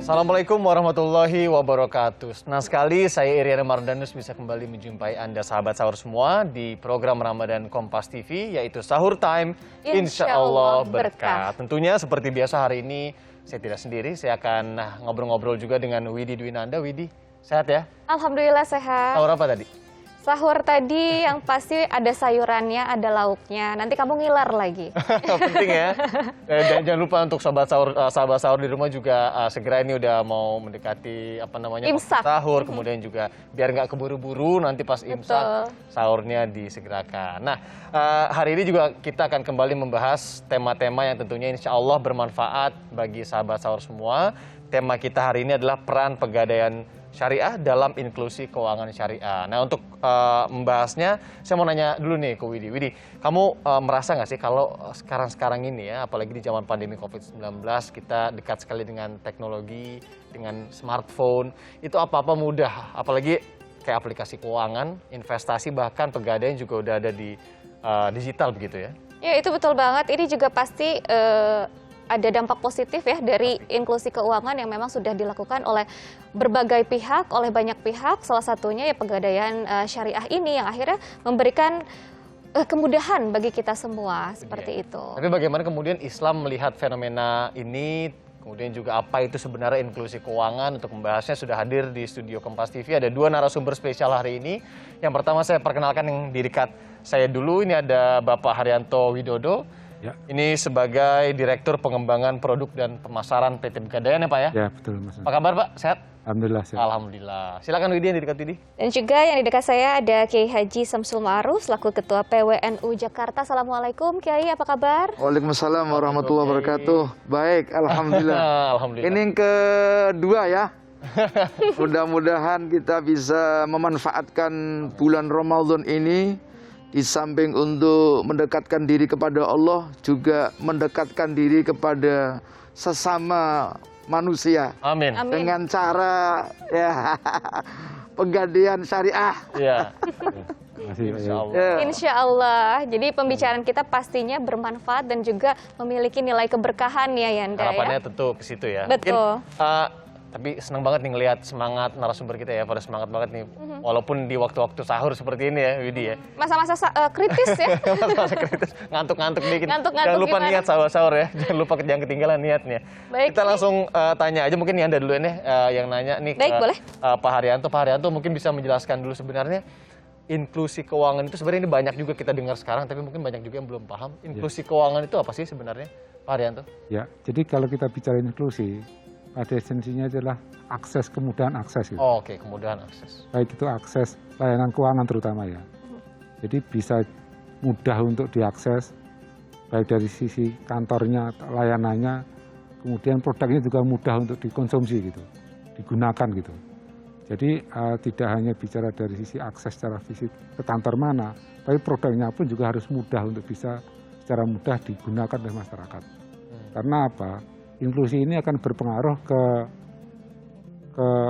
Assalamualaikum warahmatullahi wabarakatuh. Senang sekali saya Iriana Mardanus bisa kembali menjumpai Anda sahabat sahur semua di program Ramadan Kompas TV yaitu Sahur Time Insya Allah Berkah. Tentunya seperti biasa hari ini saya tidak sendiri, saya akan ngobrol-ngobrol juga dengan Widi Dwinanda. Widi, sehat ya? Alhamdulillah sehat. Sahur apa tadi? Sahur tadi yang pasti ada sayurannya, ada lauknya. Nanti kamu ngiler lagi. Penting ya. Dan jangan lupa untuk sahabat sahur di rumah juga segera ini udah mau mendekati waktu Imsak. sahur, kemudian juga biar nggak keburu-buru nanti pas imsak sahurnya disegerakan. Nah, hari ini juga kita akan kembali membahas tema-tema yang tentunya insya Allah bermanfaat bagi sahabat sahur semua. Tema kita hari ini adalah peran pegadaian syariah dalam inklusi keuangan syariah. Nah, untuk membahasnya, saya mau nanya dulu nih ke Widi. Widi, kamu merasa nggak sih kalau sekarang ini ya, apalagi di zaman pandemi COVID-19, kita dekat sekali dengan teknologi, dengan smartphone, itu apa-apa mudah. Apalagi kayak aplikasi keuangan, investasi, bahkan pegadaian juga udah ada di digital begitu ya? Ya, itu betul banget. Ini juga pasti ada dampak positif ya dari inklusi keuangan yang memang sudah dilakukan oleh berbagai pihak, oleh banyak pihak. Salah satunya ya pegadaian syariah ini yang akhirnya memberikan kemudahan bagi kita semua seperti itu. Tapi bagaimana kemudian Islam melihat fenomena ini? Kemudian juga apa itu sebenarnya inklusi keuangan? Untuk membahasnya sudah hadir di studio Kompas TV ada dua narasumber spesial hari ini. Yang pertama saya perkenalkan yang di dekat saya dulu, ini ada Bapak Haryanto Widodo. Ya. Ini sebagai Direktur Pengembangan Produk dan Pemasaran PT Pegadaian ya Pak ya? Ya betul Mas. Apa kabar Pak? Sehat? Alhamdulillah sehat. Alhamdulillah. Silakan Widi yang di dekat Widi. Dan juga yang di dekat saya ada Kiai Haji Samsul Ma'ruf selaku Ketua PWNU Jakarta. Assalamualaikum Kiai, apa kabar? Waalaikumsalam warahmatullahi wabarakatuh. Baik, alhamdulillah. Alhamdulillah. Ini yang kedua ya. Mudah-mudahan kita bisa memanfaatkan bulan Ramadan ini. Di samping untuk mendekatkan diri kepada Allah, juga mendekatkan diri kepada sesama manusia. Amin. Amin. Dengan cara ya pegadaian syariah. Iya. Insya Allah. Ya. Insya Allah. Jadi pembicaraan kita pastinya bermanfaat dan juga memiliki nilai keberkahan ya Yanda. Harapannya Ya? tentu ke situ ya. Betul. Mungkin, tapi senang banget nih ngelihat semangat narasumber kita ya, pada semangat banget nih. Walaupun di waktu-waktu sahur seperti ini ya, Widi ya. Masa-masa kritis ya. Masa-masa kritis, ngantuk-ngantuk dikit. Ngantuk-ngantuk Jangan lupa gimana? niat sahur ya, jangan lupa jangan ketinggalan niatnya. Baik. Kita langsung tanya aja, mungkin Anda dulu nih yang nanya nih. Baik, boleh. Pak Haryanto. Pak Haryanto mungkin bisa menjelaskan dulu sebenarnya inklusi keuangan itu sebenarnya ini banyak juga kita dengar sekarang, tapi mungkin banyak juga yang belum paham. Inklusi keuangan itu apa sih sebenarnya, Pak Haryanto? Ya, jadi kalau kita bicara inklusi, pada esensinya adalah akses, kemudahan akses. Gitu. Oh, oke, kemudahan akses. Baik itu akses layanan keuangan terutama ya. Jadi bisa mudah untuk diakses, baik dari sisi kantornya, layanannya, kemudian produknya juga mudah untuk dikonsumsi gitu, digunakan gitu. Jadi tidak hanya bicara dari sisi akses secara fisik ke kantor mana, tapi produknya pun juga harus mudah untuk bisa secara mudah digunakan oleh masyarakat. Karena apa? Inklusi ini akan berpengaruh ke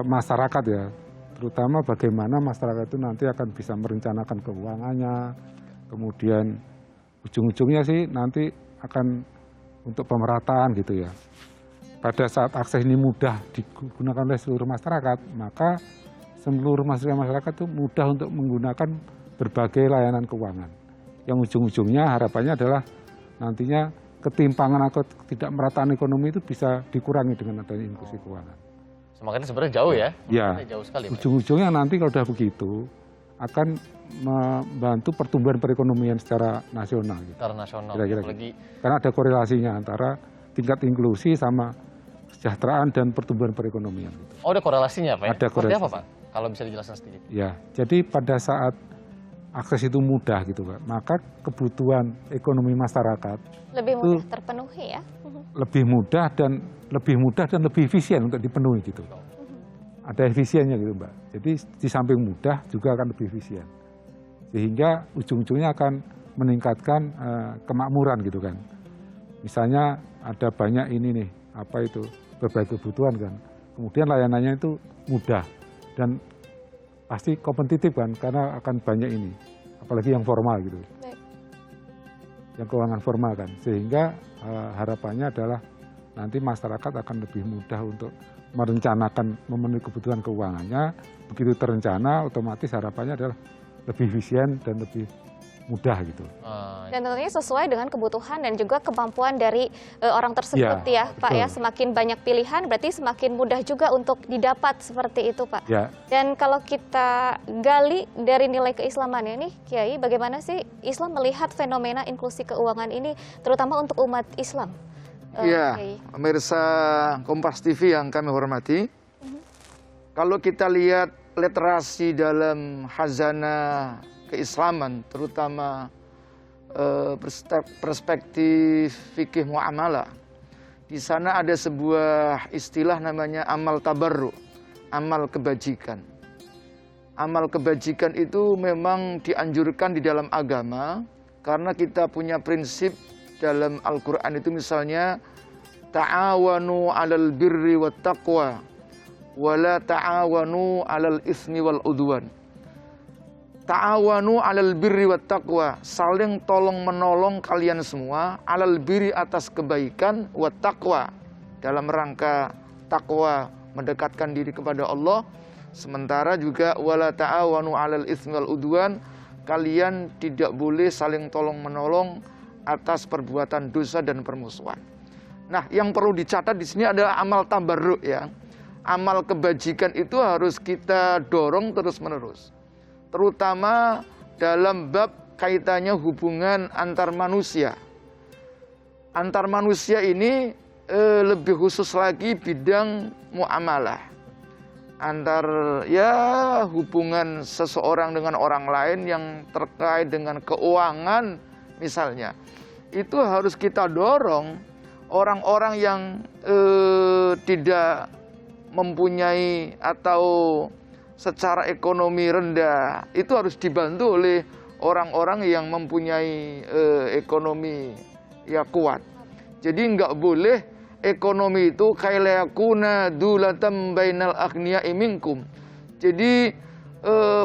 masyarakat ya, terutama bagaimana masyarakat itu nanti akan bisa merencanakan keuangannya, kemudian ujung-ujungnya sih nanti akan untuk pemerataan gitu ya. Pada saat akses ini mudah digunakan oleh seluruh masyarakat, maka seluruh masyarakat itu mudah untuk menggunakan berbagai layanan keuangan. Yang ujung-ujungnya harapannya adalah nantinya ketimpangan atau tidak merataan ekonomi itu bisa dikurangi dengan adanya inklusi keuangan. Semakanya sebenarnya jauh ya? Ya, jauh sekali. ujung-ujungnya nanti kalau sudah begitu akan membantu pertumbuhan perekonomian secara nasional. Gitu. Secara nasional. Kira-kira Apalagi... Karena ada korelasinya antara tingkat inklusi sama kesejahteraan dan pertumbuhan perekonomian. Gitu. Oh, ada korelasinya Pak ya? Ada korelasi. Seperti apa Pak? Kalau bisa dijelaskan sedikit. Ya, jadi pada saat akses itu mudah gitu Pak, maka kebutuhan ekonomi masyarakat Lebih mudah terpenuhi ya. lebih mudah dan lebih efisien untuk dipenuhi gitu. Ada efisiennya gitu Mbak. Jadi di samping mudah juga akan lebih efisien. Sehingga ujung-ujungnya akan meningkatkan kemakmuran gitu kan. Misalnya ada banyak ini nih, apa itu, berbagai kebutuhan kan. Kemudian layanannya itu mudah dan pasti kompetitif kan, karena akan banyak ini, apalagi yang formal gitu. Baik. Yang keuangan formal kan, sehingga harapannya adalah nanti masyarakat akan lebih mudah untuk merencanakan memenuhi kebutuhan keuangannya, begitu terencana otomatis harapannya adalah lebih efisien dan lebih mudah gitu. Dan tentunya sesuai dengan kebutuhan dan juga kemampuan dari orang tersebut ya Pak betul. ya. Semakin banyak pilihan berarti semakin mudah juga untuk didapat seperti itu Pak. Ya. Dan kalau kita gali dari nilai keislamannya nih Kiai, bagaimana sih Islam melihat fenomena inklusi keuangan ini terutama untuk umat Islam? Iya, Kiai. pemirsa Kompas TV yang kami hormati, kalau kita lihat literasi dalam khazanah keislaman, terutama perspektif fikih muamalah, di sana ada sebuah istilah namanya amal tabarru, amal kebajikan. Amal kebajikan itu memang dianjurkan di dalam agama karena kita punya prinsip dalam Al-Quran itu misalnya ta'awanu 'alal birri wat taqwa wa la ta'awanu 'alal ismi wal udwan. Ta'awanu 'alal birri wat taqwa, saling tolong menolong kalian semua 'alal birri atas kebaikan wat taqwa, dalam rangka takwa mendekatkan diri kepada Allah. Sementara juga wala ta'awanu 'alal ismi wal udwan, kalian tidak boleh saling tolong menolong atas perbuatan dosa dan permusuhan. Nah, yang perlu dicatat di sini adalah amal tabarruk ya. Amal kebajikan itu harus kita dorong terus-menerus. Terutama dalam bab kaitannya hubungan antar manusia. Antar manusia ini lebih khusus lagi bidang muamalah. Antar ya hubungan seseorang dengan orang lain yang terkait dengan keuangan misalnya. Itu harus kita dorong orang-orang yang tidak mempunyai atau secara ekonomi rendah, itu harus dibantu oleh orang-orang yang mempunyai ekonomi ya kuat. Jadi nggak boleh ekonomi itu kailayakuna dulatam bainal aghniya'i minkum. Jadi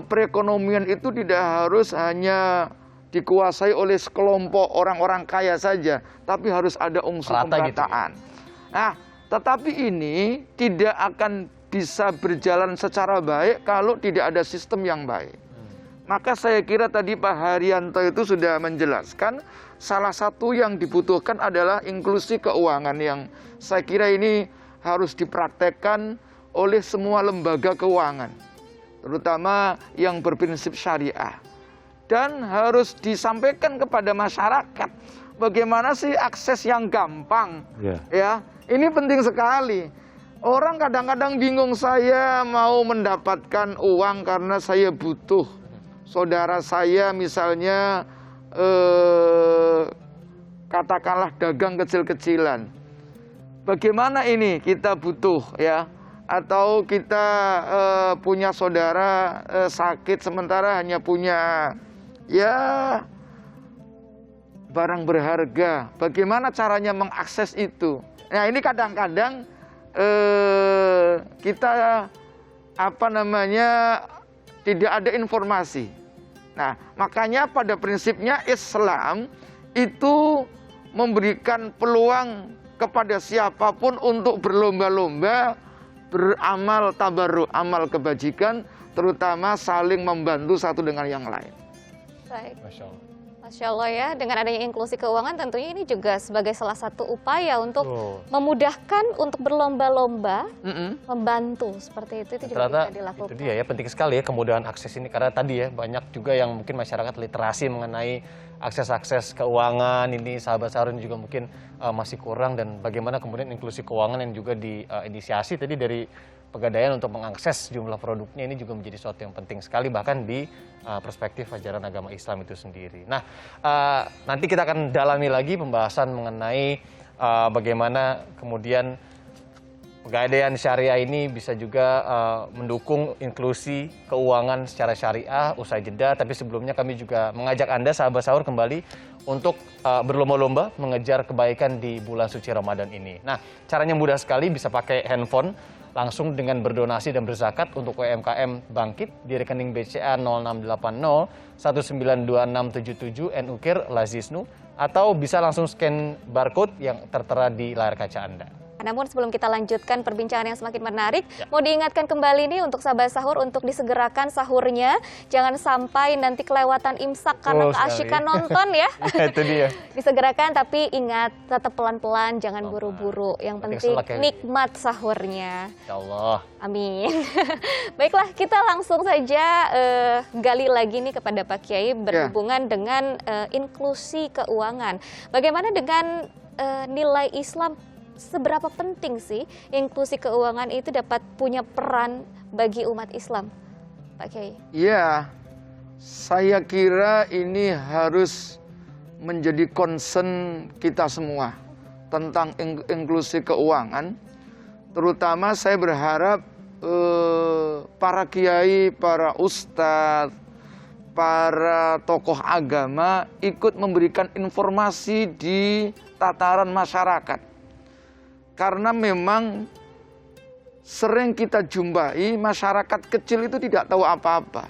perekonomian itu tidak harus hanya dikuasai oleh sekelompok orang-orang kaya saja, tapi harus ada unsur pemerataan. Gitu ya? Nah, tetapi ini tidak akan bisa berjalan secara baik kalau tidak ada sistem yang baik. Maka saya kira tadi Pak Haryanto itu sudah menjelaskan salah satu yang dibutuhkan adalah inklusi keuangan yang saya kira ini harus dipraktekkan oleh semua lembaga keuangan, terutama yang berprinsip syariah. Dan harus disampaikan kepada masyarakat bagaimana sih akses yang gampang. Ya, ini penting sekali. Orang kadang-kadang bingung, saya mau mendapatkan uang karena saya butuh. Saudara saya misalnya katakanlah dagang kecil-kecilan. Bagaimana ini kita butuh ya? Atau kita punya saudara sakit sementara hanya punya ya barang berharga. Bagaimana caranya mengakses itu? Nah, ini kadang-kadang kita tidak ada informasi. Nah, makanya pada prinsipnya Islam itu memberikan peluang kepada siapapun untuk berlomba-lomba beramal tabarruk, amal kebajikan, terutama saling membantu satu dengan yang lain. Baik. Masya Allah ya, dengan adanya inklusi keuangan tentunya ini juga sebagai salah satu upaya untuk memudahkan untuk berlomba-lomba, membantu seperti itu juga bisa dilakukan. Itu dia ya, penting sekali ya kemudahan akses ini, karena tadi ya banyak juga yang mungkin masyarakat literasi mengenai akses-akses keuangan ini, sahabat sahur ini juga mungkin masih kurang, dan bagaimana kemudian inklusi keuangan yang juga diinisiasi tadi dari Pegadaian untuk mengakses jumlah produknya ini juga menjadi sesuatu yang penting sekali, bahkan di perspektif ajaran agama Islam itu sendiri. Nah, nanti kita akan dalami lagi pembahasan mengenai bagaimana kemudian Pegadaian Syariah ini bisa juga mendukung inklusi keuangan secara syariah usai jeda. Tapi sebelumnya kami juga mengajak Anda sahabat sahur kembali untuk berlomba-lomba mengejar kebaikan di bulan suci Ramadan ini. Nah, caranya mudah sekali, bisa pakai handphone langsung dengan berdonasi dan berzakat untuk UMKM Bangkit di rekening BCA 0680 192677 NUKIR Lazisnu, atau bisa langsung scan barcode yang tertera di layar kaca Anda. Namun sebelum kita lanjutkan perbincangan yang semakin menarik, mau diingatkan kembali nih untuk sahabat sahur untuk disegerakan sahurnya. Jangan sampai nanti kelewatan imsak karena keasyikan nonton ya. Itu dia. Disegerakan, tapi ingat tetap pelan-pelan, jangan buru-buru. Yang penting nikmat sahurnya. Ya Allah. Amin. Baiklah, kita langsung saja gali lagi nih kepada Pak Kiai berhubungan dengan inklusi keuangan. Bagaimana dengan nilai Islam? Seberapa penting sih inklusi keuangan itu dapat punya peran bagi umat Islam, Pak Kiai? Ya, saya kira ini harus menjadi concern kita semua tentang inklusi keuangan. Terutama saya berharap para kiai, para ustadz, para tokoh agama ikut memberikan informasi di tataran masyarakat. Karena memang sering kita jumpai masyarakat kecil itu tidak tahu apa-apa.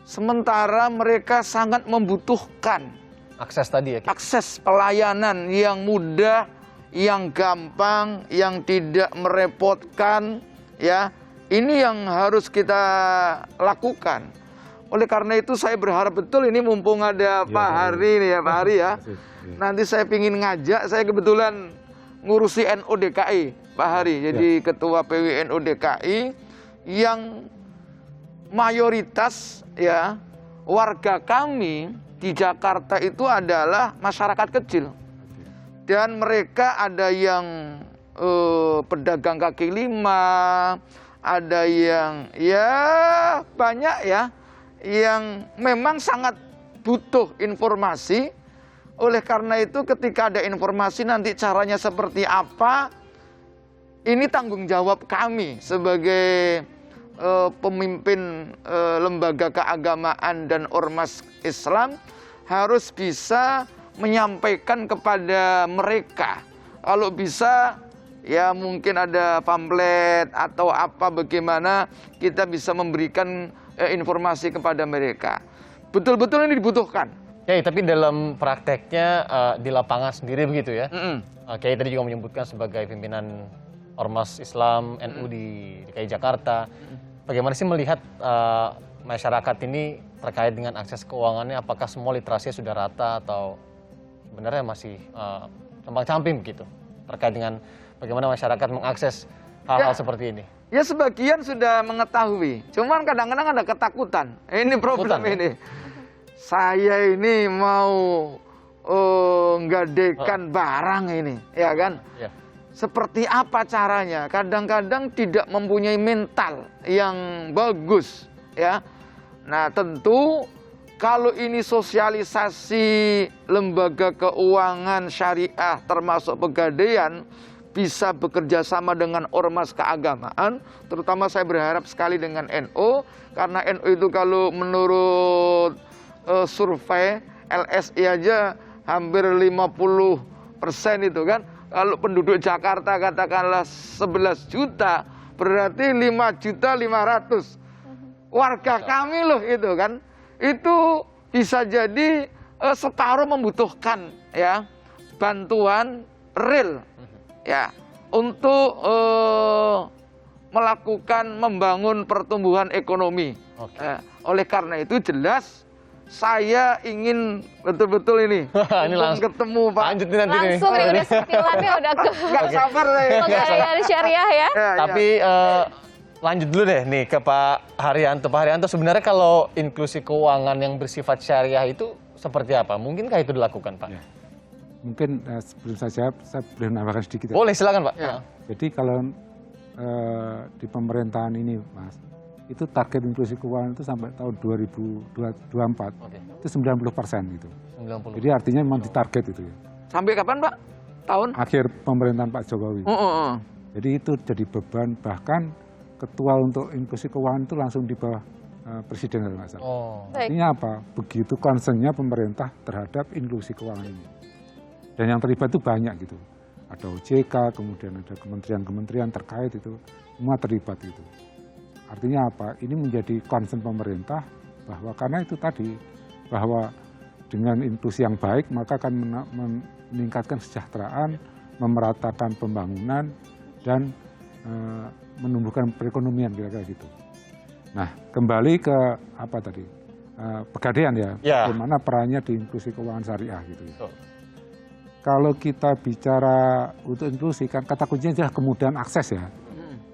Sementara mereka sangat membutuhkan akses tadi ya. Akses pelayanan yang mudah, yang gampang, yang tidak merepotkan, ya. Ini yang harus kita lakukan. Oleh karena itu saya berharap betul ini mumpung ada Pak Hari nih ya, Pak Hari ya. Nanti saya ingin ngajak, saya kebetulan ngurusi NU DKI, Pak Hari, jadi Ketua PWNU DKI, yang mayoritas ya warga kami di Jakarta itu adalah masyarakat kecil, dan mereka ada yang pedagang kaki lima, ada yang ya banyak ya, yang memang sangat butuh informasi. Oleh karena itu ketika ada informasi nanti caranya seperti apa, ini tanggung jawab kami sebagai pemimpin lembaga keagamaan dan ormas Islam harus bisa menyampaikan kepada mereka. Kalau bisa ya mungkin ada pamflet atau apa, bagaimana kita bisa memberikan informasi kepada mereka. Betul-betul ini dibutuhkan. Ya, tapi dalam prakteknya di lapangan sendiri begitu ya. Kiai tadi juga menyebutkan sebagai pimpinan Ormas Islam NU di DKI Jakarta. Bagaimana sih melihat masyarakat ini terkait dengan akses keuangannya? Apakah semua literasinya sudah rata atau sebenarnya masih compang-camping begitu? Terkait dengan bagaimana masyarakat mengakses hal-hal seperti ini? Ya sebagian sudah mengetahui, cuman kadang-kadang ada ketakutan. Ini problem ini. Saya ini mau nggadekan barang ini, ya kan? Ya. Seperti apa caranya? Kadang-kadang tidak mempunyai mental yang bagus, ya. Nah, tentu kalau ini sosialisasi lembaga keuangan syariah termasuk Pegadaian bisa bekerja sama dengan ormas keagamaan, terutama saya berharap sekali dengan NU, karena NU itu kalau menurut survei LSI aja hampir 50% itu kan. Kalau penduduk Jakarta katakanlah 11 juta, berarti 5.500.000 warga kami loh itu kan. Itu bisa jadi separuh membutuhkan ya bantuan real ya untuk melakukan membangun pertumbuhan ekonomi. Oleh karena itu jelas saya ingin betul-betul ini langsung ketemu Pak. Lanjutin nanti langsung nih udah sentilannya udah ke nggak sabar saya. Pegadaian Syariah ya. Tapi lanjut dulu deh nih ke Pak Haryanto. Pak Haryanto, sebenarnya kalau inklusi keuangan yang bersifat syariah itu seperti apa? Mungkinkah itu dilakukan, Pak? Ya. Mungkin sebelum saya jawab, saya boleh menambahkan sedikit. Boleh, silakan Pak. Ya. Jadi kalau di pemerintahan ini, Mas, itu target inklusi keuangan itu sampai tahun 2024 itu 90% gitu. 90. Jadi artinya memang ditarget itu ya. Sampai kapan Pak? Tahun? Akhir pemerintahan Pak Jokowi. Jadi itu jadi beban, bahkan ketua untuk inklusi keuangan itu langsung di bawah presiden kalau nggak salah. Artinya apa? Begitu concernnya pemerintah terhadap inklusi keuangan ini. Dan yang terlibat itu banyak gitu. Ada OJK, kemudian ada kementerian-kementerian terkait itu, semua terlibat itu. Artinya apa? Ini menjadi concern pemerintah bahwa karena itu tadi bahwa dengan inklusi yang baik maka akan meningkatkan kesejahteraan memeratakan pembangunan, dan menumbuhkan perekonomian kira-kira gitu. Nah, kembali ke apa tadi? Pegadaian ya, bagaimana perannya di inklusi keuangan syariah gitu ya. Kalau kita bicara untuk inklusi, kan kata kuncinya adalah kemudahan akses ya.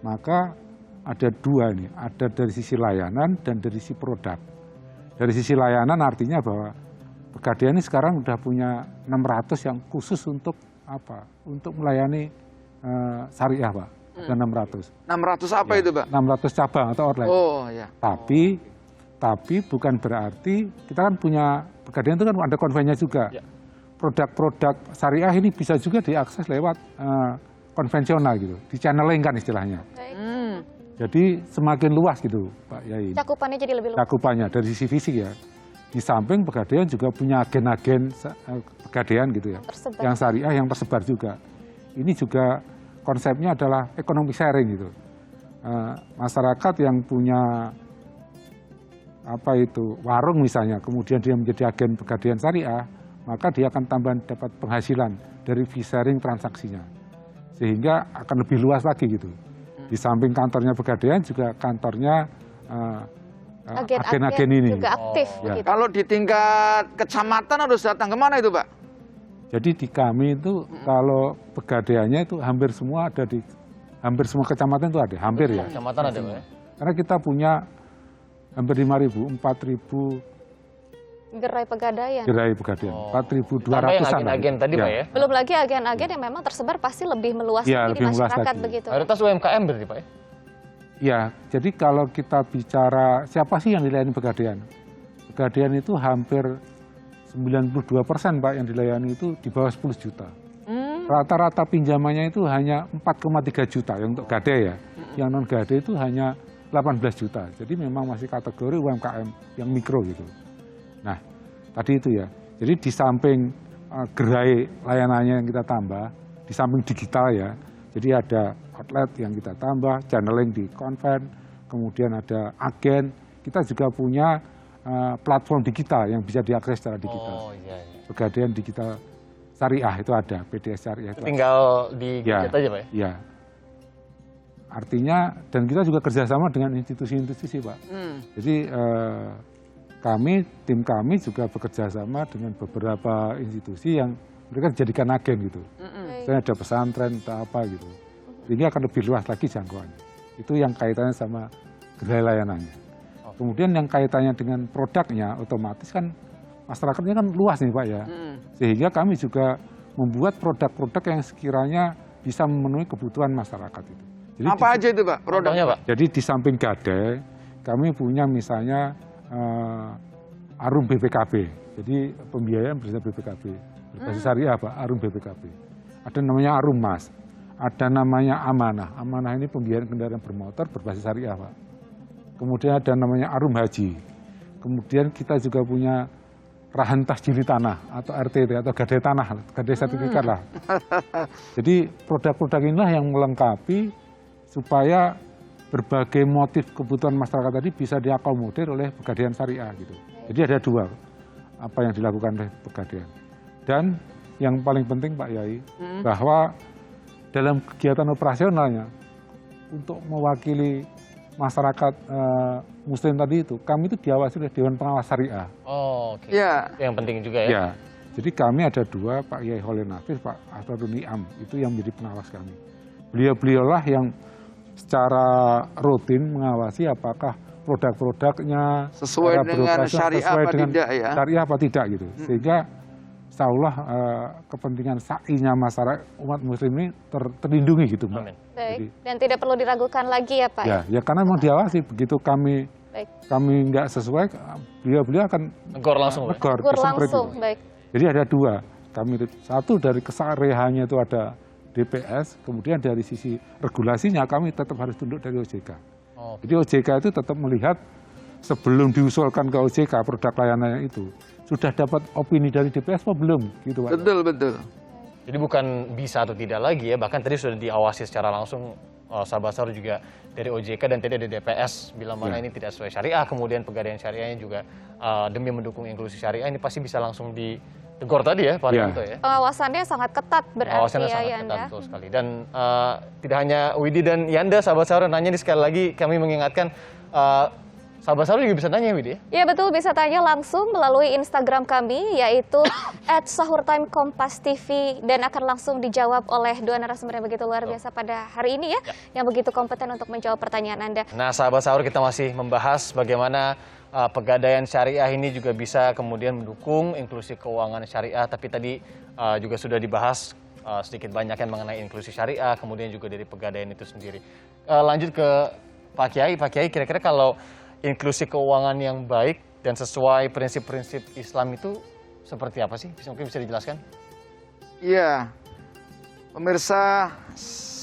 Maka ada dua nih, ada dari sisi layanan dan dari sisi produk. Dari sisi layanan artinya bahwa Pegadaian ini sekarang udah punya 600 yang khusus untuk apa? Untuk melayani syariah, Pak. Ada 600. 600 apa itu, Pak? 600 cabang atau outlet. Oh, ya. Tapi bukan berarti kita kan punya Pegadaian itu kan ada konvennya juga. Produk-produk syariah ini bisa juga diakses lewat konvensional gitu, di channeling kan istilahnya. Jadi semakin luas gitu, Pak Yai. Cakupannya jadi lebih luas. Cakupannya dari sisi fisik ya. Di samping Pegadaian juga punya agen-agen Pegadaian gitu ya, yang syariah yang tersebar juga. Ini juga konsepnya adalah ekonomi sharing gitu. Masyarakat yang punya apa itu warung misalnya, kemudian dia menjadi agen Pegadaian syariah, maka dia akan dapat penghasilan dari fee sharing transaksinya, sehingga akan lebih luas lagi gitu. Di samping kantornya Pegadaian juga kantornya agen-agen ini juga aktif. Ya. Kalau di tingkat kecamatan harus datang kemana itu, Pak? Jadi di kami itu kalau Pegadaiannya itu hampir semua ada di hampir semua kecamatan itu ada, hampir ya. Kecamatan ada, Pak ya? Karena kita punya hampir 5.000, 4.000 gerai Pegadaian. gerai Pegadaian, 4.200-an. Yang agen-agen tadi, Pak ya? Belum lagi agen-agen yang memang tersebar pasti lebih meluas Ya, lagi lebih di meluas masyarakat lagi. begitu. Mayoritas UMKM berarti, Pak ya? Ya, jadi kalau kita bicara siapa sih yang dilayani Pegadaian? Pegadaian itu hampir 92% Pak yang dilayani itu di bawah 10 juta. Rata-rata pinjamannya itu hanya 4,3 juta yang untuk gade ya. Yang non gade itu hanya 18 juta. Jadi memang masih kategori UMKM yang mikro gitu. Nah, tadi itu ya. Jadi di samping gerai layanannya yang kita tambah, di samping digital ya. Jadi ada outlet yang kita tambah, channeling di konven, kemudian ada agen. Kita juga punya platform digital yang bisa diakses secara digital. Oh, iya. Pegadaian digital syariah itu ada, PDS syariah itu Tinggal di gadget aja, Pak ya? Ya. Artinya, dan kita juga kerjasama dengan institusi-institusi, Pak. Jadi tim kami juga bekerja sama dengan beberapa institusi yang mereka dijadikan agen gitu. Misalnya ada pesantren atau apa gitu. Sehingga akan lebih luas lagi jangkauannya. Itu yang kaitannya sama gerai layanannya. Kemudian yang kaitannya dengan produknya, otomatis kan masyarakatnya kan luas nih Pak ya. Sehingga kami juga membuat produk-produk yang sekiranya bisa memenuhi kebutuhan masyarakat itu. Jadi apa aja itu, Pak, produknya, Pak? Jadi di samping gade, kami punya misalnya Arum BPKB. Jadi pembiayaan bersama BPKB. Berbasis syariah, Pak, Arum BPKB. Ada namanya Arum Mas. Ada namanya Amanah. Amanah ini pembiayaan kendaraan bermotor berbasis syariah, Pak. Kemudian ada namanya Arum Haji. Kemudian kita juga punya Rahan Tasjili Tanah atau RTT atau Gade Tanah, Gade Sertifikat lah. Jadi produk-produk inilah yang melengkapi supaya berbagai motif kebutuhan masyarakat tadi bisa diakomodir oleh Pegadaian syariah gitu. Jadi ada dua apa yang dilakukan oleh Pegadaian. Dan yang paling penting Pak Yai, bahwa dalam kegiatan operasionalnya untuk mewakili masyarakat Muslim tadi itu, kami itu diawasi oleh Dewan Pengawas Syariah. Oh, oke. Ya. Yang penting juga ya. Ya, jadi kami ada dua, Pak Yai Holil Nafis, Pak Asrarun Ni'am, itu yang menjadi pengawas kami. Beliau-beliaulah yang secara rutin mengawasi apakah produk-produknya Sesuai cara dengan beroperasi syariah sesuai apa dengan tidak ya? syariah apa tidak gitu. Sehingga insya Allah kepentingan sa'inya masyarakat umat muslim ini terlindungi gitu Mbak. Amin. Baik. Jadi, Dan tidak perlu diragukan lagi ya Pak? ya karena memang diawasi begitu kami Baik. nggak sesuai, beliau akan Negor langsung, Pak. negor, Tegur disemprit langsung, gitu. baik. Jadi ada dua, kami satu dari kesarehannya itu ada DPS, kemudian dari sisi regulasinya kami tetap harus tunduk dari OJK. Oh, Jadi OJK itu tetap melihat sebelum diusulkan ke OJK produk layanannya itu sudah dapat opini dari DPS apa belum, gitu Pak. Betul, betul. Jadi bukan bisa atau tidak lagi ya, bahkan tadi sudah diawasi secara langsung sahabat Sahur juga dari OJK dan tadi ada DPS bila mana ini tidak sesuai syariah, kemudian Pegadaian syariahnya juga demi mendukung inklusi syariah ini pasti bisa langsung Tegor tadi ya, Pak Haryanto ya. Pengawasannya sangat ketat berarti Pengawasannya ya, sangat Yanda. ketat, betul sekali. Dan tidak hanya Widi dan Yanda, sahabat sahur nanya nih, sekali lagi kami mengingatkan, sahabat sahur juga bisa nanya ya, Widi ya? Ya betul, bisa tanya langsung melalui Instagram kami, yaitu @sahurtimekompas.tv, dan akan langsung dijawab oleh dua narasumber yang begitu luar biasa pada hari ini ya, yang begitu kompeten untuk menjawab pertanyaan Anda. Nah, sahabat sahur, kita masih membahas bagaimana pegadaian syariah ini juga bisa kemudian mendukung inklusi keuangan syariah. Tapi tadi juga sudah dibahas sedikit banyak yang mengenai inklusi syariah, kemudian juga dari pegadaian itu sendiri. Lanjut ke Pak Kiai. Pak Kiai, kira-kira kalau inklusi keuangan yang baik dan sesuai prinsip-prinsip Islam itu seperti apa sih? Mungkin bisa dijelaskan? Iya, pemirsa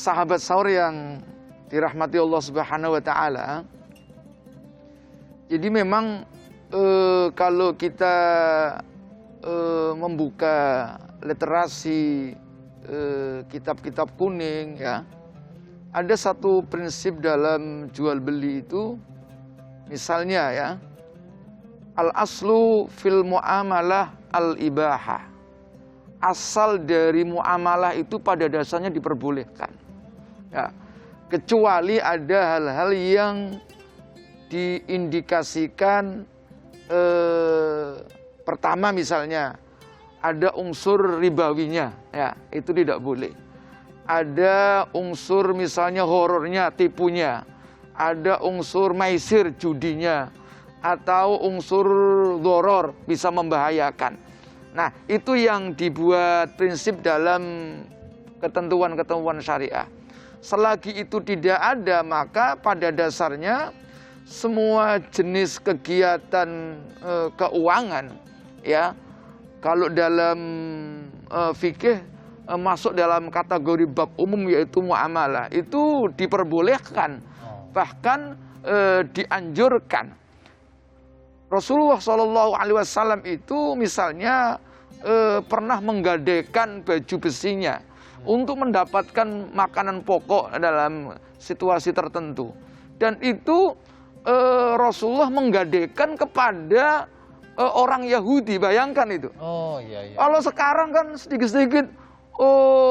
sahabat sahur yang dirahmati Allah Subhanahu wa Ta'ala. Jadi memang kalau kita membuka literasi kitab-kitab kuning ya, ada satu prinsip dalam jual beli itu, misalnya ya, al aslu fil muamalah al ibahah. Asal dari muamalah itu pada dasarnya diperbolehkan. Ya, kecuali ada hal-hal yang diindikasikan, pertama misalnya ada unsur ribawinya, ya itu tidak boleh. Ada unsur misalnya horornya, tipunya, ada unsur maisir, judinya, atau unsur doror, bisa membahayakan. Nah, itu yang dibuat prinsip dalam ketentuan-ketentuan syariah. Selagi itu tidak ada, maka pada dasarnya semua jenis kegiatan keuangan, ya, kalau dalam fikih masuk dalam kategori bab umum, yaitu muamalah, itu diperbolehkan, bahkan dianjurkan. Rasulullah SAW itu misalnya pernah menggadaikan baju besinya untuk mendapatkan makanan pokok dalam situasi tertentu, dan itu Rasulullah menggadaikan kepada orang Yahudi. Bayangkan itu. Oh iya, iya. Kalau sekarang kan sedikit-sedikit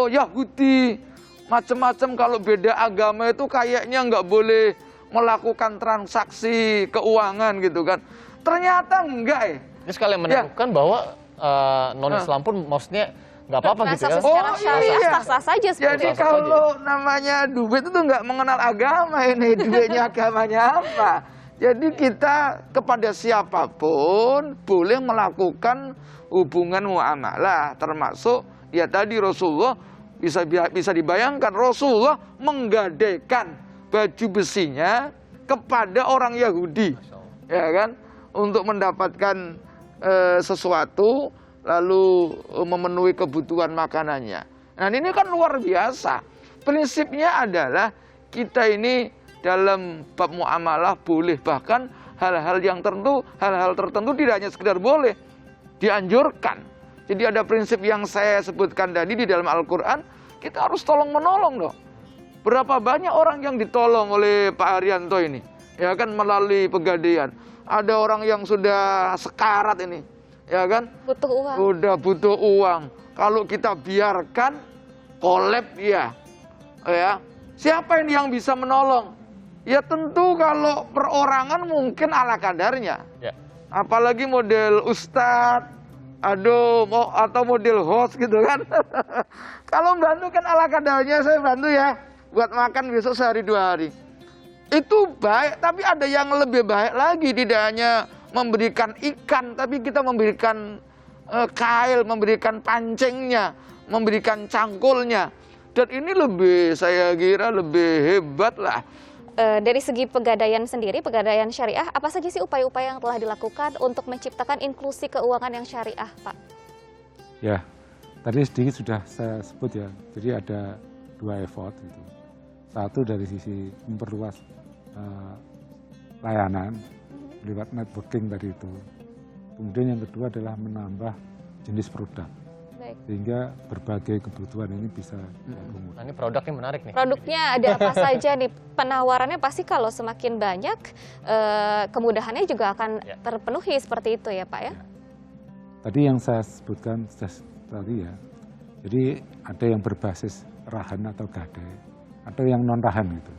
Yahudi macam-macam, kalau beda agama itu kayaknya nggak boleh melakukan transaksi keuangan gitu kan. Ternyata enggak ya. Ini sekalian menemukan bahwa non-Islam pun maksudnya nggak apa-apa gitu ya. Secara syariah sah-sah saja seperti Jadi itu. kalau namanya duit itu nggak mengenal agama, ini duitnya agamanya apa. Jadi kita kepada siapapun boleh melakukan hubungan muamalah, termasuk ya tadi Rasulullah, bisa dibayangkan Rasulullah menggadaikan baju besinya kepada orang Yahudi, ya kan, untuk mendapatkan sesuatu, lalu memenuhi kebutuhan makanannya. Nah, ini kan luar biasa. Prinsipnya adalah kita ini dalam bab muamalah boleh, bahkan hal-hal tertentu tidak hanya sekedar boleh, dianjurkan. Jadi ada prinsip yang saya sebutkan tadi di dalam Al-Quran, kita harus tolong menolong dong. Berapa banyak orang yang ditolong oleh Pak Haryanto ini, ya kan, melalui pegadaian. Ada orang yang sudah sekarat ini, ya kan, Butuh uang. udah butuh uang. Kalau kita biarkan kolab, ya siapa ini yang bisa menolong? Ya tentu kalau perorangan mungkin ala kadarnya. Ya. Apalagi model ustadz, atau model host gitu kan. Kalau bantu kan ala kadarnya, saya bantu ya, buat makan besok sehari 2 hari. Itu baik, tapi ada yang lebih baik lagi, tidak hanya memberikan ikan, tapi kita memberikan kail, memberikan pancingnya, memberikan cangkulnya. Dan ini saya kira lebih hebat lah. Dari segi pegadaian sendiri, pegadaian syariah, apa saja sih upaya-upaya yang telah dilakukan untuk menciptakan inklusi keuangan yang syariah, Pak? Ya, tadi sedikit sudah saya sebut ya. Jadi ada 2 effort gitu. Satu dari sisi memperluas layanan lewat networking tadi itu. Kemudian yang kedua adalah menambah jenis produk. Baik. Sehingga berbagai kebutuhan ini bisa diakomodir. Nah, ini produknya menarik nih. Produknya ada apa saja nih? Penawarannya pasti kalau semakin banyak, kemudahannya juga akan terpenuhi seperti itu ya, Pak ya? Tadi yang saya sebutkan tadi ya, jadi ada yang berbasis rahan atau gadai, atau yang non rahan gitu.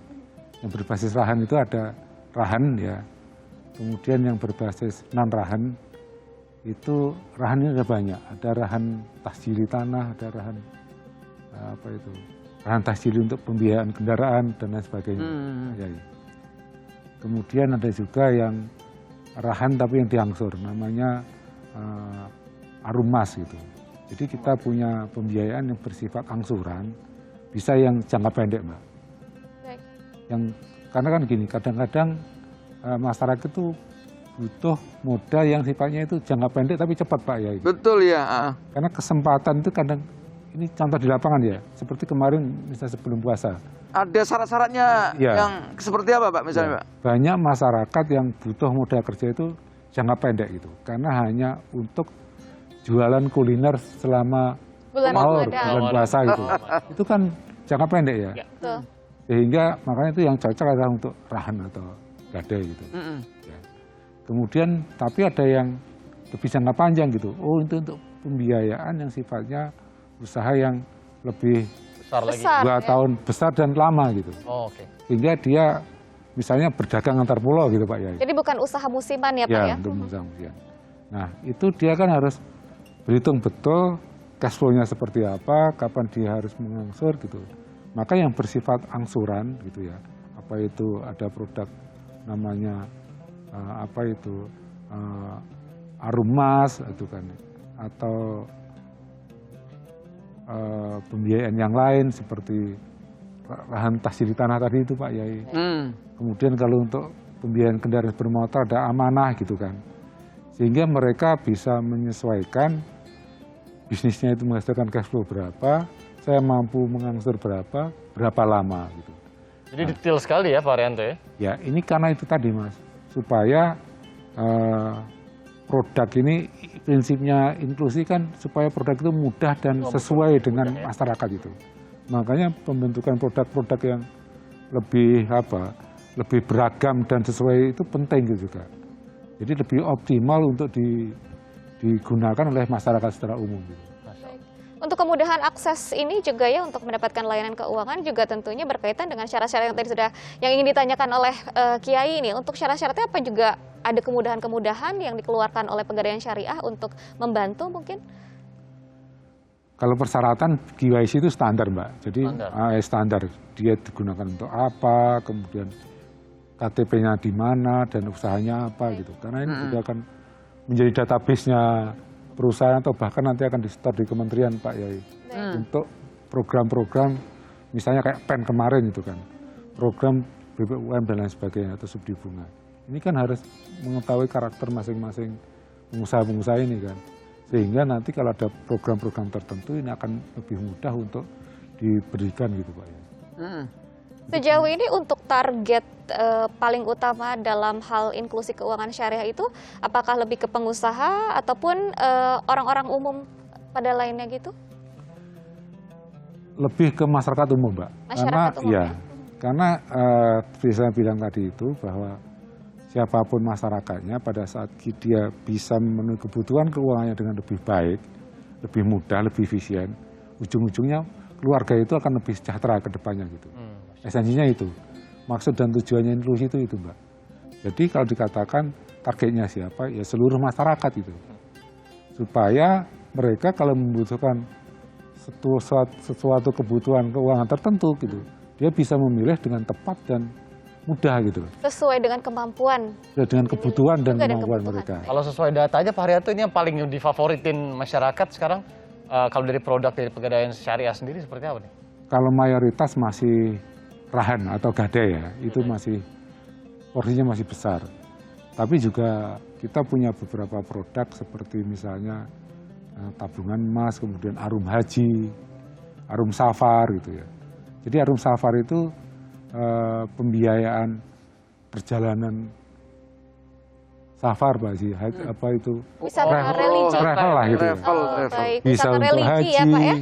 Yang berbasis rahan itu ada rahan ya, kemudian yang berbasis non rahan itu rahannya ada banyak, ada rahan tasjili tanah, ada rahan rahan tasjili untuk pembiayaan kendaraan dan lain sebagainya. Ya. Kemudian ada juga yang rahan tapi yang diangsur, namanya arumas gitu. Jadi kita punya pembiayaan yang bersifat angsuran, bisa yang jangka pendek, Mbak. Baik. Yang karena kan gini, kadang-kadang masyarakat itu butuh modal yang sifatnya itu jangka pendek tapi cepat, Pak ya. Betul ya. Karena kesempatan itu kadang, ini contoh di lapangan ya, seperti kemarin misalnya sebelum puasa. Ada syarat-syaratnya Ya. yang seperti apa Pak misalnya Ya, Pak? banyak masyarakat yang butuh modal kerja itu jangka pendek gitu, karena hanya untuk jualan kuliner selama Bulan sahur, Ramadan. bulan puasa gitu. Itu kan jangka pendek ya. Betul. Sehingga makanya itu yang cocok adalah untuk rahan atau gadai gitu. Ya. Kemudian tapi ada yang lebih jangka panjang gitu. Oh, itu untuk pembiayaan yang sifatnya usaha yang lebih Besar lagi. Besar. 2 ya. tahun besar dan lama gitu. Oh, oke. Sehingga dia misalnya berdagang antar pulau gitu Pak Yai. Jadi bukan usaha musiman ya Pak ya? Untuk usaha. Nah, itu dia kan harus berhitung betul cash flow-nya seperti apa, kapan dia harus mengangsur gitu. Maka yang bersifat angsuran gitu ya, apa itu ada produk namanya arumas itu kan, atau pembiayaan yang lain seperti lahan tasjili tanah tadi itu Pak Yai. Kemudian kalau untuk pembiayaan kendaraan bermotor ada amanah gitu kan. Sehingga mereka bisa menyesuaikan bisnisnya itu menghasilkan cash flow berapa, saya mampu mengangsur berapa lama gitu. Jadi detail sekali ya Pak Haryanto ya? Ya ini karena itu tadi Mas, supaya produk ini prinsipnya inklusi kan supaya produk itu mudah dan sesuai dengan masyarakat itu. Makanya pembentukan produk-produk yang lebih beragam dan sesuai itu penting gitu juga. Jadi lebih optimal untuk digunakan oleh masyarakat secara umum. Gitu. Untuk kemudahan akses ini juga ya untuk mendapatkan layanan keuangan juga tentunya berkaitan dengan syarat-syarat yang tadi sudah yang ingin ditanyakan oleh Kiai ini. Untuk syarat-syaratnya apa juga ada kemudahan-kemudahan yang dikeluarkan oleh Pegadaian Syariah untuk membantu mungkin? Kalau persyaratan KYC itu standar Mbak, jadi standar dia digunakan untuk apa, kemudian KTP-nya di mana dan usahanya apa gitu. Karena ini juga akan menjadi database-nya perusahaan atau bahkan nanti akan di-store di kementerian Pak Yai. Untuk program-program misalnya kayak PEN kemarin itu kan, program BPUM dan lain sebagainya atau subsidi bunga. Ini kan harus mengetahui karakter masing-masing pengusaha-pengusaha ini kan. Sehingga nanti kalau ada program-program tertentu ini akan lebih mudah untuk diberikan gitu Pak Yai. Sejauh ini untuk target paling utama dalam hal inklusi keuangan syariah itu apakah lebih ke pengusaha ataupun orang-orang umum pada lainnya gitu? Lebih ke masyarakat umum, Mbak. Masyarakat umum, ya? Karena seperti saya bilang tadi itu bahwa siapapun masyarakatnya pada saat dia bisa memenuhi kebutuhan keuangannya dengan lebih baik, lebih mudah, lebih efisien, ujung-ujungnya keluarga itu akan lebih sejahtera ke depannya gitu. Esensinya itu. Maksud dan tujuannya inklusi itu Mbak. Jadi kalau dikatakan targetnya siapa, ya seluruh masyarakat itu. Supaya mereka kalau membutuhkan sesuatu kebutuhan keuangan tertentu gitu, dia bisa memilih dengan tepat dan mudah gitu. Sesuai dengan kemampuan. Dengan kebutuhan dan Juga kemampuan kebutuhan. mereka. Kalau sesuai data aja Pak Haryanto ini yang paling difavoritin masyarakat sekarang kalau dari produk dari Pegadaian Syariah sendiri seperti apa nih? Kalau mayoritas masih rahan atau gadai ya, itu masih porsinya masih besar. Tapi juga kita punya beberapa produk seperti misalnya tabungan emas, kemudian arum haji, arum safar gitu ya. Jadi arum safar itu pembiayaan perjalanan safar Pak Haji, apa itu? Wisata religi. Travel lah gitu ya. Baik, Bisa wisata untuk religi haji, ya Pak ya?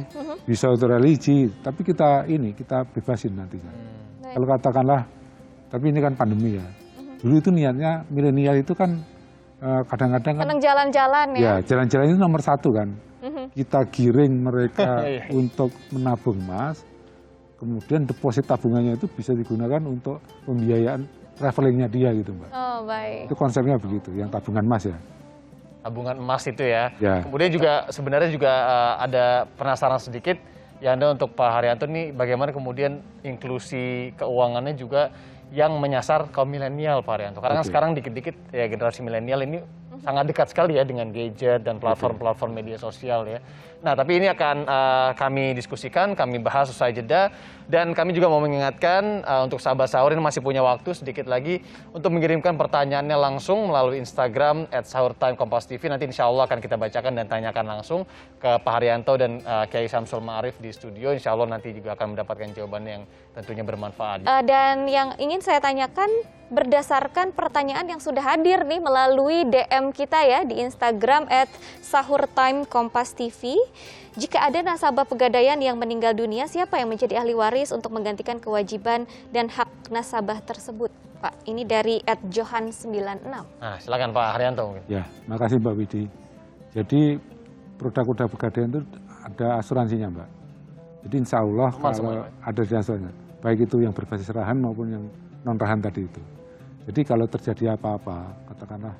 bisa untuk religi, tapi kita bebasin nantinya. Kalau katakanlah, tapi ini kan pandemi ya. Dulu itu niatnya milenial itu kan kadang-kadang kan Senang jalan-jalan ya. ya jalan-jalan itu nomor satu kan. Kita giring mereka Iya. untuk menabung emas, kemudian deposit tabungannya itu bisa digunakan untuk pembiayaan travelingnya dia gitu Mbak. Oh, baik. Itu konsepnya begitu, yang tabungan emas ya. Tabungan emas itu ya. Ya. Kemudian juga sebenarnya juga ada penasaran sedikit ya Anda untuk Pak Haryanto nih bagaimana kemudian inklusi keuangannya juga yang menyasar kaum milenial Pak Haryanto. Karena kan Oke. sekarang dikit-dikit ya generasi milenial ini sangat dekat sekali ya dengan gadget dan platform-platform media sosial ya. Nah, tapi ini akan kami diskusikan, kami bahas usai jeda. Dan kami juga mau mengingatkan untuk sahabat sahur ini masih punya waktu sedikit lagi untuk mengirimkan pertanyaannya langsung melalui Instagram @sahurtimekompastv. Nanti insya Allah akan kita bacakan dan tanyakan langsung ke Pak Haryanto dan Kiai Syamsul Ma'arif di studio. Insya Allah nanti juga akan mendapatkan jawaban yang tentunya bermanfaat. Dan yang ingin saya tanyakan berdasarkan pertanyaan yang sudah hadir nih melalui DM kita ya di Instagram @sahurtimekompastv. Jika ada nasabah pegadaian yang meninggal dunia, siapa yang menjadi ahli waris untuk menggantikan kewajiban dan hak nasabah tersebut? Pak, ini dari @johan96. Nah, silakan Pak Haryanto mungkin. Ya, makasih Mbak Widi. Jadi produk-produk pegadaian itu ada asuransinya Mbak. Jadi insya Allah Aman kalau semuanya, Pak. ada di asuransinya, baik itu yang berbasis rahan maupun yang non-rahan tadi itu. Jadi kalau terjadi apa-apa, katakanlah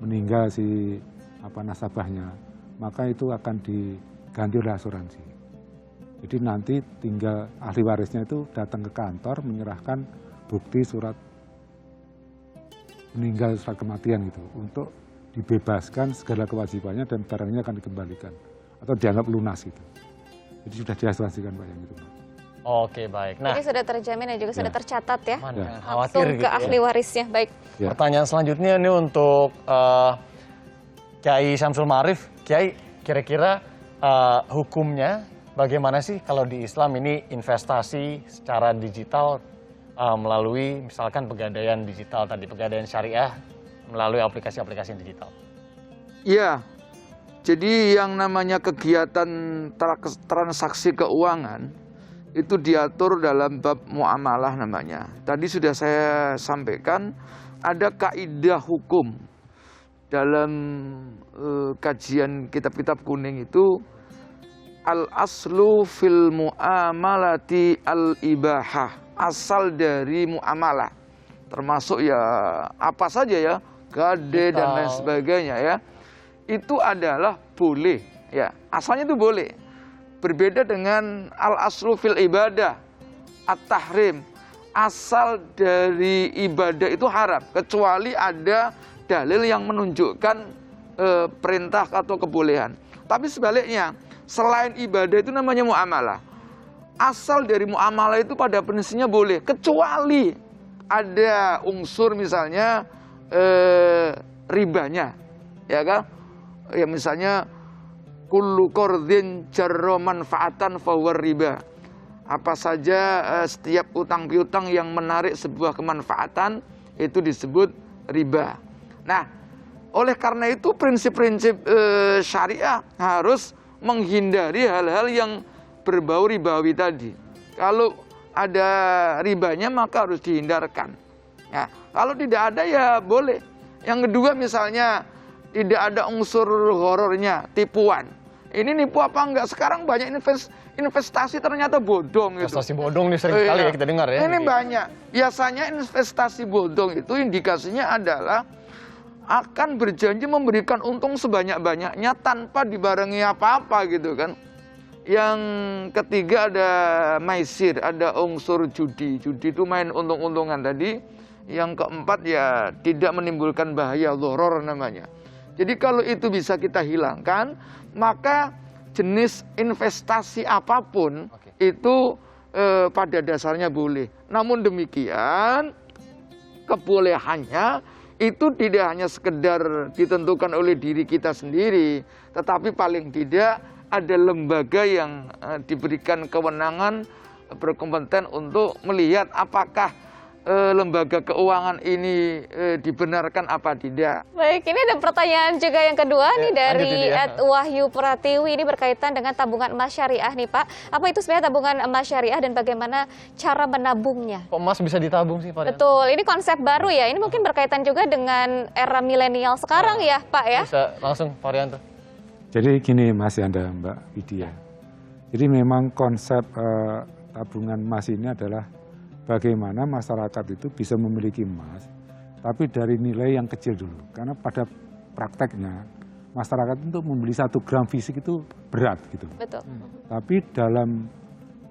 meninggal si nasabahnya, maka itu akan diganti oleh asuransi. Jadi nanti tinggal ahli warisnya itu datang ke kantor menyerahkan bukti surat meninggal, surat kematian gitu, untuk dibebaskan segala kewajibannya dan barangnya akan dikembalikan atau dianggap lunas gitu. Jadi sudah diasuransikan Pak yang itu. Oke, baik. Nah, Jadi sudah terjamin dan juga sudah tercatat ya. aman, Ya. jangan Langsung khawatir ke gitu ya. ahli warisnya. Baik. Ya. Pertanyaan selanjutnya ini untuk Kiai Syamsul Ma'arif. Kiai, kira-kira hukumnya bagaimana sih kalau di Islam ini investasi secara digital melalui misalkan pegadaian digital tadi, pegadaian syariah melalui aplikasi-aplikasi digital? Iya, jadi yang namanya kegiatan transaksi keuangan itu diatur dalam bab muamalah namanya. Tadi sudah saya sampaikan ada kaidah hukum dalam kajian kitab-kitab kuning itu al-aslu fil muamalati al-ibahah, asal dari muamalah. Termasuk ya apa saja ya, gade dan lain sebagainya ya. Itu adalah boleh ya, asalnya itu boleh. Berbeda dengan al-aslu fil ibadah at-tahrim, asal dari ibadah itu haram kecuali ada dalil yang menunjukkan perintah atau kebolehan. Tapi sebaliknya, selain ibadah itu namanya muamalah. Asal dari muamalah itu pada prinsipnya boleh kecuali ada unsur misalnya ribanya, ya kan? Ya misalnya kullu qardin jarra manfaatan fahuwa riba. Apa saja setiap utang piutang yang menarik sebuah kemanfaatan itu disebut riba. Nah, oleh karena itu prinsip-prinsip syariah harus menghindari hal-hal yang berbau ribawi tadi. Kalau ada ribanya maka harus dihindarkan. Ya, kalau tidak ada ya boleh. Yang kedua misalnya tidak ada unsur horornya, tipuan. Ini nipu apa enggak? Sekarang banyak investasi ternyata bodong gitu. Investasi bodong nih sering sekali ya kita dengar ya. Ini banyak. Biasanya investasi bodong itu indikasinya adalah akan berjanji memberikan untung sebanyak-banyaknya tanpa dibarengi apa-apa gitu kan. Yang ketiga ada maisir, ada unsur judi. Judi itu main untung-untungan tadi. Yang keempat ya tidak menimbulkan bahaya, dhoror namanya. Jadi kalau itu bisa kita hilangkan, maka jenis investasi apapun itu pada dasarnya boleh. Namun demikian, kebolehannya itu tidak hanya sekedar ditentukan oleh diri kita sendiri, tetapi paling tidak ada lembaga yang diberikan kewenangan berkompeten untuk melihat apakah lembaga keuangan ini dibenarkan apa tidak. Baik, ini ada pertanyaan juga yang kedua nih dari lanjut ini ya. Wahyu Pratiwi. Ini berkaitan dengan tabungan emas syariah nih Pak. Apa itu sebenarnya tabungan emas syariah dan bagaimana cara menabungnya? Kok emas bisa ditabung sih, Pak? Betul, ini konsep baru ya. Ini mungkin berkaitan juga dengan era milenial sekarang ya Pak ya? Bisa langsung Varianto. Jadi gini Mas Yanda, Mbak Widya. Jadi memang konsep tabungan emas ini adalah bagaimana masyarakat itu bisa memiliki emas, tapi dari nilai yang kecil dulu. Karena pada prakteknya masyarakat untuk membeli 1 gram fisik itu berat gitu. Betul. Tapi dalam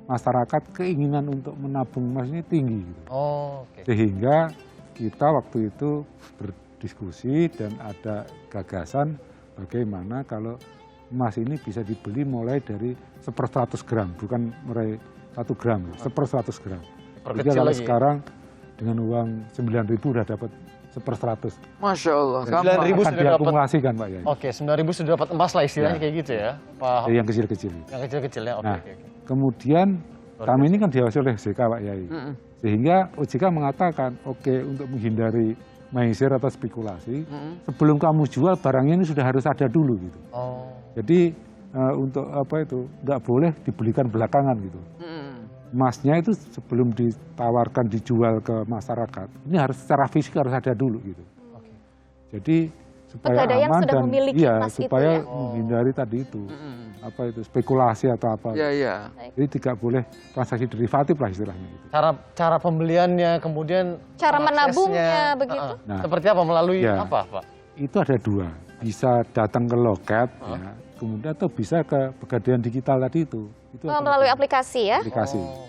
masyarakat keinginan untuk menabung emas ini tinggi gitu. Oh, oke. Sehingga kita waktu itu berdiskusi dan ada gagasan bagaimana kalau emas ini bisa dibeli mulai dari 1/100 gram, bukan mulai 1 gram, 1/100 gram. Jadi Perkecil kalau lagi. sekarang dengan uang 9.000 udah dapat 1/100. Masya Allah. Dan gampang. 9.000 Akan sudah dapat. diakumulasikan Pak Yai. Oke, 9.000 sudah dapat emas lah istilahnya Ya. kayak gitu ya, Pak. Dari yang kecil-kecil. Yang kecil-kecil ya, oke, Nah, oke. kemudian kami ini kan diawasi oleh OJK Pak Yai. Sehingga OJK mengatakan, oke untuk menghindari maizir atau spekulasi, sebelum kamu jual barangnya ini sudah harus ada dulu gitu. Oh, Jadi untuk apa itu nggak boleh dibelikan belakangan gitu. Emasnya itu sebelum ditawarkan dijual ke masyarakat, ini harus secara fisik harus ada dulu gitu. oke. Jadi supaya Pegadaian aman sudah dan memiliki iya emas itu supaya ya? menghindari tadi itu apa itu spekulasi atau apa. Ya, ya. Jadi tidak boleh transaksi derivatif lah istilahnya gitu. Cara pembeliannya, kemudian Cara aksesnya, menabungnya, begitu? Nah, seperti apa? Melalui ya. apa, Pak? Itu ada 2, bisa datang ke loket, ya, kemudian atau bisa ke pegadaian digital tadi itu. Itu Oh, akan melalui ada aplikasi ya? aplikasi. Oh,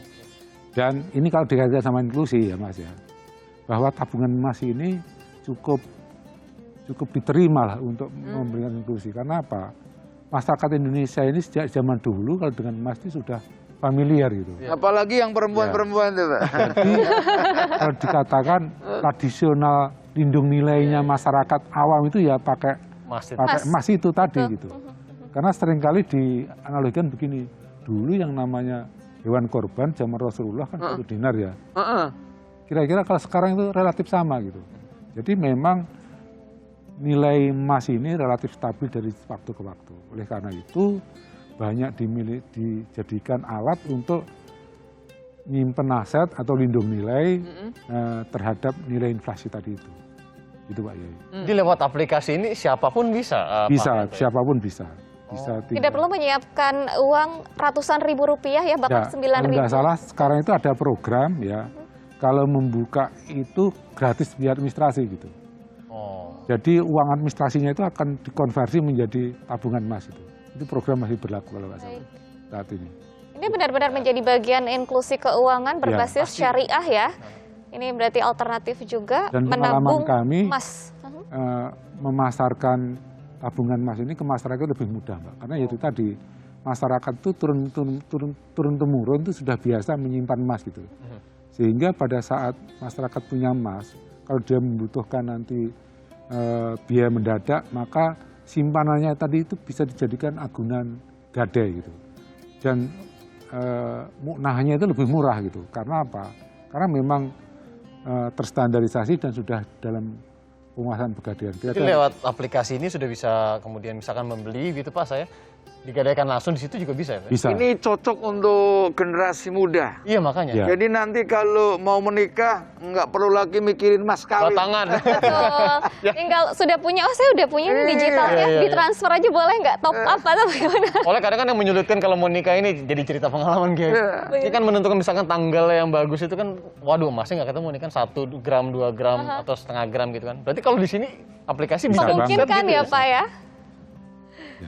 Dan ini kalau dikaitkan sama inklusi ya Mas ya, bahwa tabungan emas ini cukup diterima lah untuk memberikan inklusi. Karena apa? Masyarakat Indonesia ini sejak zaman dulu kalau dengan emas itu sudah familiar gitu. Apalagi yang perempuan-perempuan tuh, Pak. Jadi kalau dikatakan tradisional lindung nilainya masyarakat awam itu ya pakai Mas itu. emas itu tadi gitu. Karena seringkali dianalogikan begini, dulu yang namanya hewan korban zaman Rasulullah kan 1 dinar ya. Kira-kira kalau sekarang itu relatif sama gitu. Jadi memang nilai emas ini relatif stabil dari waktu ke waktu. Oleh karena itu banyak dijadikan alat untuk nyimpen aset atau lindung nilai terhadap nilai inflasi tadi itu. Gitu Pak Yai. Jadi lewat aplikasi ini siapapun bisa? Bisa, Pak? siapapun bisa. Bisa Tidak perlu menyiapkan uang ratusan ribu rupiah ya, bahkan 9.000. Kalau nggak salah sekarang itu ada program ya. Kalau membuka itu gratis biaya administrasi gitu. Oh, Jadi uang administrasinya itu akan dikonversi menjadi tabungan emas itu. Itu program masih berlaku kalau nggak salah saat ini. Ini benar-benar menjadi bagian inklusi keuangan berbasis pasti. syariah ya. Ini berarti alternatif juga Dan pengalaman menabung kami emas. memasarkan tabungan emas ini ke masyarakat lebih mudah, Mbak. Karena itu tadi masyarakat itu turun temurun itu sudah biasa menyimpan emas gitu. Sehingga pada saat masyarakat punya emas, kalau dia membutuhkan nanti biaya mendadak, maka simpanannya tadi itu bisa dijadikan agunan gadai gitu. Dan muknahnya itu lebih murah gitu. Karena apa? Karena memang terstandarisasi dan sudah dalam penguasaan pegadaian. jadi lewat aplikasi ini sudah bisa kemudian misalkan membeli gitu Pak, saya digadaikan langsung di situ juga bisa ya Pak? Bisa. Ini cocok untuk generasi muda. Iya makanya. Ya. Jadi nanti kalau mau menikah nggak perlu lagi mikirin mas kawin. Batangan. Betul. Tinggal sudah punya, oh saya udah punya ini digital ya, iya. ditransfer aja boleh nggak? Top up atau bagaimana? Oleh kadang kan yang menyulitkan kalau mau nikah ini jadi cerita pengalaman guys. Ini kan menentukan misalkan tanggal yang bagus itu kan, waduh emasnya nggak ketemu nih kan 1 gram, 2 gram atau setengah gram gitu kan. Berarti kalau di sini aplikasi bisa Memungkinkan banget ya gitu Pak ya?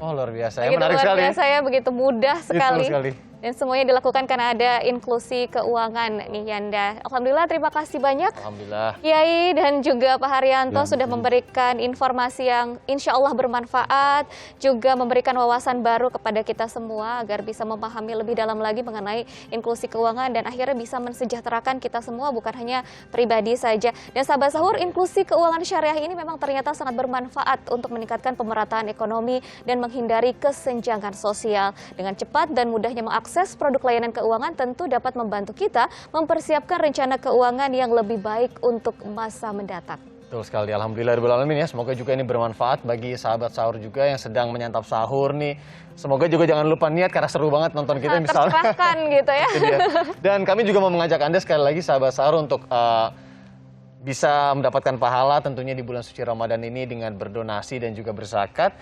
Oh luar biasa ya, Begitu menarik luar sekali. biasa ya, begitu mudah sekali. sekali. Dan semuanya dilakukan karena ada inklusi keuangan nih Yanda. Alhamdulillah, terima kasih banyak Alhamdulillah. Kiai dan juga Pak Haryanto Ya, sudah memberikan informasi yang insya Allah bermanfaat, juga memberikan wawasan baru kepada kita semua agar bisa memahami lebih dalam lagi mengenai inklusi keuangan dan akhirnya bisa mensejahterakan kita semua, bukan hanya pribadi saja. Dan sahabat sahur, inklusi keuangan syariah ini memang ternyata sangat bermanfaat untuk meningkatkan pemerataan ekonomi dan menghindari kesenjangan sosial. Dengan cepat dan mudahnya mengakses mengakses produk layanan keuangan tentu dapat membantu kita mempersiapkan rencana keuangan yang lebih baik untuk masa mendatang. Betul sekali, alhamdulillahirobbilalamin ya. Semoga juga ini bermanfaat bagi sahabat sahur juga yang sedang menyantap sahur nih. Semoga juga jangan lupa niat karena seru banget nonton kita misalnya. Tercerahkan gitu ya. Itu dia. Dan kami juga mau mengajak Anda sekali lagi sahabat sahur untuk bisa mendapatkan pahala tentunya di bulan suci Ramadan ini dengan berdonasi dan juga berzakat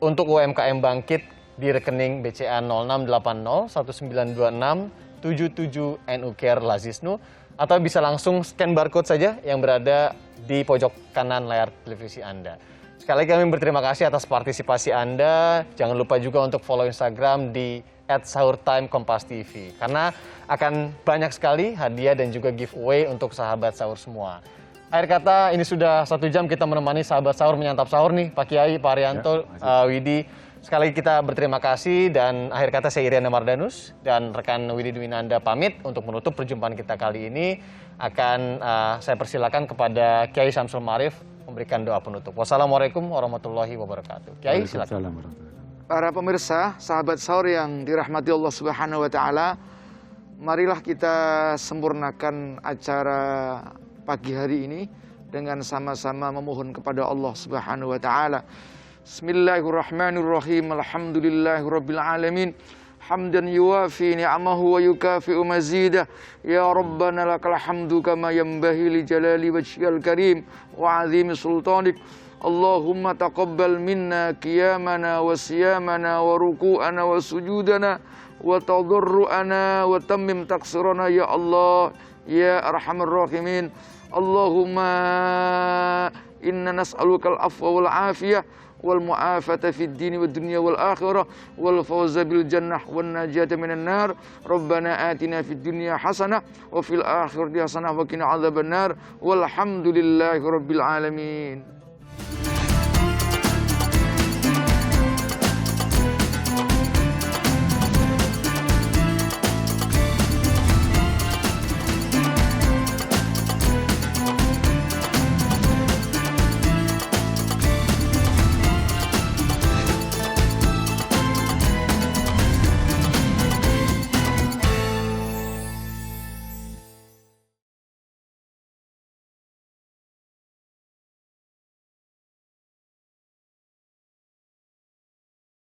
untuk UMKM Bangkit di rekening BCA 0680 1926 77 NU Care Lazisnu, atau bisa langsung scan barcode saja yang berada di pojok kanan layar televisi Anda. Sekali lagi kami berterima kasih atas partisipasi Anda. Jangan lupa juga untuk follow Instagram di @sahurtimekompastv karena akan banyak sekali hadiah dan juga giveaway untuk sahabat sahur semua. Akhir kata, ini sudah 1 jam kita menemani sahabat sahur menyantap sahur nih, Pak Kiai, Pak Arianto, Widi. Sekali lagi kita berterima kasih, dan akhir kata saya Iriana Mardanus dan rekan Widi Dwinanda pamit. Untuk menutup perjumpaan kita kali ini, akan saya persilakan kepada Kiai Syamsul Ma'arif memberikan doa penutup. Wassalamualaikum warahmatullahi wabarakatuh. Kiai, silakan. Para pemirsa, sahabat sahur yang dirahmati Allah Subhanahu wa Ta'ala, marilah kita sempurnakan acara pagi hari ini dengan sama-sama memohon kepada Allah Subhanahu wa Ta'ala. Bismillahirrahmanirrahim. Alhamdulillahirabbil alamin. Hamdan yuwafi ni'amahu wa yukafi'u mazidah. Ya Rabbana lakal hamdu kama yanbaghi li jalali wajhikal karim wa 'azimi sultanik. Allahumma taqabbal minna qiyamana wa siyamana wa ruku'ana wa sujudana wa tadarru'ana wa tammim taqsirana ya Allah ya arhamar rahimin. Allahumma inna nas'alukal afwa wal afiyah wal mu'afata fid dini wad dunya wal akhirah wal fawza bil jannah wan najata minan nar. Rabbana atina fid dunya hasanah wa fil akhirati hasanah wa qina adzabannar. Walhamdulillahi rabbil alamin.